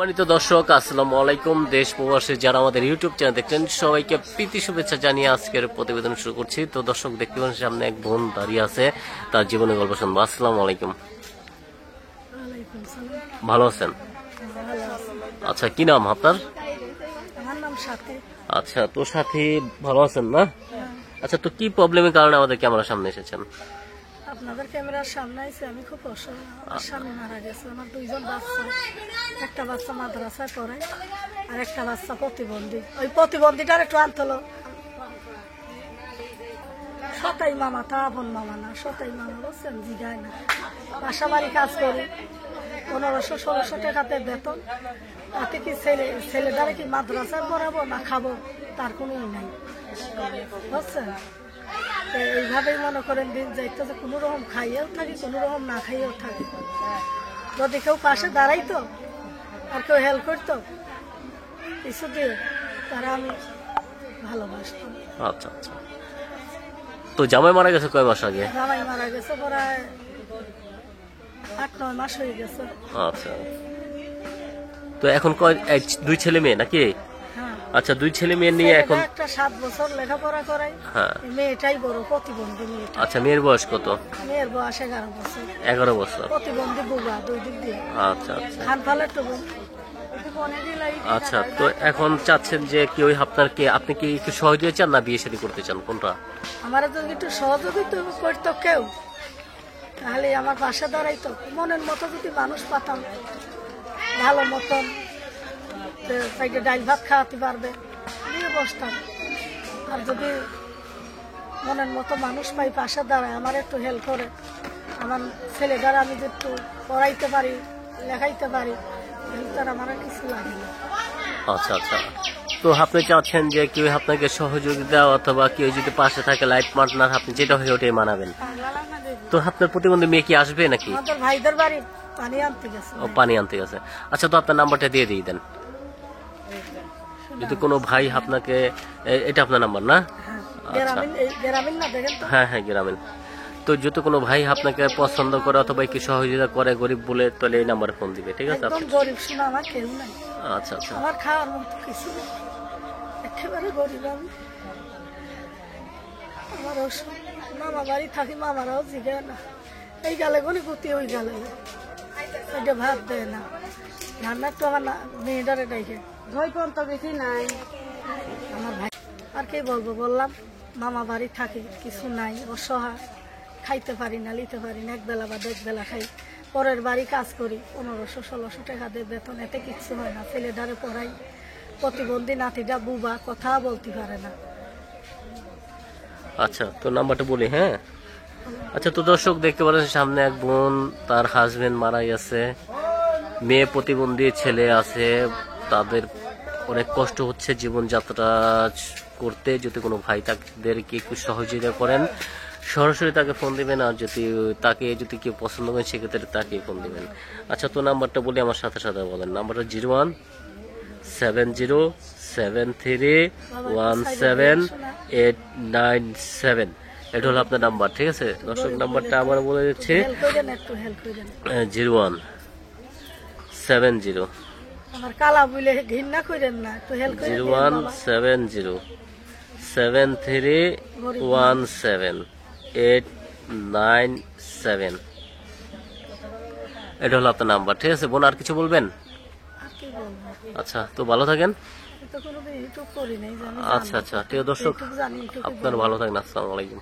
সম্মানিত দর্শক, আসসালামু আলাইকুম। দেশ প্রবাসী যারা আমাদের ইউটিউব চ্যানেল দেখছেন সবাইকে প্রীতি শুভেচ্ছা জানিয়ে আজকের প্রতিবেদন শুরু করছি। তো দর্শক, দেখতে পাচ্ছেন সামনে এক বোন দাঁড়িয়ে আছে, তার জীবনের গল্প শুনবো। আসসালামু আলাইকুম। ভালো আছেন? আচ্ছা, কি নাম আপনার? আচ্ছা, তো সাথী ভালো আছেন না? আচ্ছা, তো কি প্রবলেমের কারণে আমাদের ক্যামেরার সামনে এসেছেন? আপনাদের ক্যামেরার সামনে আইছে, আমি খুব অসহায়। আমার স্বামী মারা গেছে, আমার দুইজন বাচ্চা, একটা বাচ্চা মাদ্রাসায় পড়ে আর একটা বাচ্চা প্রতিবন্ধী। ওই প্রতিবন্ধীটার একটু আনতলো সতাই মামা, তা আপন মামা না, সতাই মামা বলছেন, জিগায় না। বাসা বাড়ি কাজ করি, 1500-1600 টাকাতে বেতন। তাতে কি ছেলেটারে কি মাদ্রাসায় পড়াবো না খাবো, তার কোনো নাই, বুঝছেন? এইভাবেই মনে করেন দিন যাইতেছে, কোনো রকম খাইয়েও থাকি, কোনো রকম না খাইয়েও থাকি। যদি কেউ পাশে দাঁড়াইতো আর কেউ হেল্প করতো কিছু দিয়ে, তারা আমি ভালোবাসতাম। আচ্ছা আচ্ছা, তো জামাই মারা গেছে কয় মাস আগে? জামাই মারা গেছে প্রায় 8-9 মাস হয়ে গেছে। আচ্ছা, তো এখন দুই ছেলে মেয়ে নাকি? হ্যাঁ। আচ্ছা, দুই ছেলে মেয়ে নিয়ে এখন একটা 7 বছর লেখাপড়া করাই। হ্যাঁ। মেয়েটাই বড়, প্রতিবন্ধী মেয়েটা। আচ্ছা, মেয়ের বয়স কত? মেয়ের বয়স 11 বছর। 11 বছর। প্রতিবন্ধী বুবা, দুই দিক দিয়ে। আচ্ছা আচ্ছা খান ফালের টুকু। আচ্ছা, তো এখন চাচ্ছেন যে কেউ আপনি কি একটু সহযোগিতা চান না বিয়ে শাদী করতে চান, কোনটা? আমার যদি একটু সহযোগিতা করতো কেউ, তাহলে আমার পাশে দাঁড়াইতো। মনের মতো যদি মানুষ পাতাম ভালো মতন, সাইডে ডাইল ভাত খাওয়াতে পারবে, দিয়ে বসতাম। আর যদি মনের মতো মানুষ পাই পাশে দাঁড়ায়, আমার একটু হেল্প করে, আমার ছেলেটার আমি যদি একটু পড়াইতে পারি, লেখাইতে পারি, তার আমার আর কিছু লাগে না। আচ্ছা আচ্ছা, তো আপনি চাচ্ছেন যে কেউ আপনাকে সহযোগিতা অথবা কেউ যদি পাশে থাকে, লাইফ পার্টনার, আপনি যেটা হয় ওটাই মানাবেন। তো আপনার প্রতিবন্ধী মেয়ে কি আসবে নাকি? আমাদের ভাইদের বাড়ি পানি আনতে গেছে। ও, পানি আনতে গেছে। আচ্ছা, তো আপনার নাম্বারটা দিয়ে দেন। যদি কোনো ভাই আপনাকে, এটা আপনার নাম্বার না? আচ্ছা, গ্রামীণ না, দেখেন তো। হ্যাঁ হ্যাঁ, গ্রামীণ। তো যদি কোনো ভাই আপনাকে পছন্দ করে অথবা কি সহযোগিতা করে গরিব বলে, তাহলে এই নাম্বারে ফোন দিবে, ঠিক আছে? একদম গরিব শোনা, আমার কেউ নাই। আচ্ছা আচ্ছা, আমার খাওয়ার মতো কিছু নেই, একেবারে গরিব আমি। আমার মামা বাড়ি থাকি, মামারাও জিগায় না, এই গালে গলি গুতি, ওই গালে ওইটা ভাত দেয় না। রান্না একটু আমার মেয়েটারে ডাইকে ধই পর্যন্ত বেশি নাই। আমার ভাই আর কি বলবো, বললাম মামা বাড়ি থাকি, কিছু নাই, অসহায়, খাইতে পারি না, নিতে পারি না, একবেলা বা একবেলা খাই। পরের বাড়ি কাজ করি, 1500-1600 টাকা দিয়ে বেতন, এতে কিচ্ছু হয় না। ছেলেটারে পড়াই, প্রতিবন্ধী নাতিটা বুবা, কথা বলতে পারে না। আচ্ছা, তো নাম্বারটা বলি। হ্যাঁ, আচ্ছা, তো দর্শক দেখতে পাচ্ছেন সামনে এক বোন, তার হাজবেন্ড মারা গেছে, মেয়ে প্রতিবন্ধী, ছেলে আছে, তাদের অনেক কষ্ট হচ্ছে জীবনযাত্রা করতে। যদি কোনো ভাই তাদেরকে একটু সহযোগিতা করেন, সরাসরি তাকে ফোন দিবেন, আর তাকে যদি কেউ পছন্দ করেন সেক্ষেত্রে তাকে ফোন দিবেন। আচ্ছা, তো নাম্বারটা বলি, আমার সাথে সাথে বলেন। নাম্বারটা 017073178897। এটা হলো আপনার নাম্বার, ঠিক আছে দর্শক? নাম্বারটা আবার বলে দিচ্ছি, 0170 আমার কালা বলে ঘৃণা করেন না, একটু হেল্প করে 017073178897। এটা হলো আপনার নাম্বার, ঠিক আছে বোন? আর কিছু বলবেন? আচ্ছা, তো ভালো থাকেন। আচ্ছা আচ্ছা, ঠিক আছে দর্শক, আপনার ভালো থাকেন। আসসালামু আলাইকুম।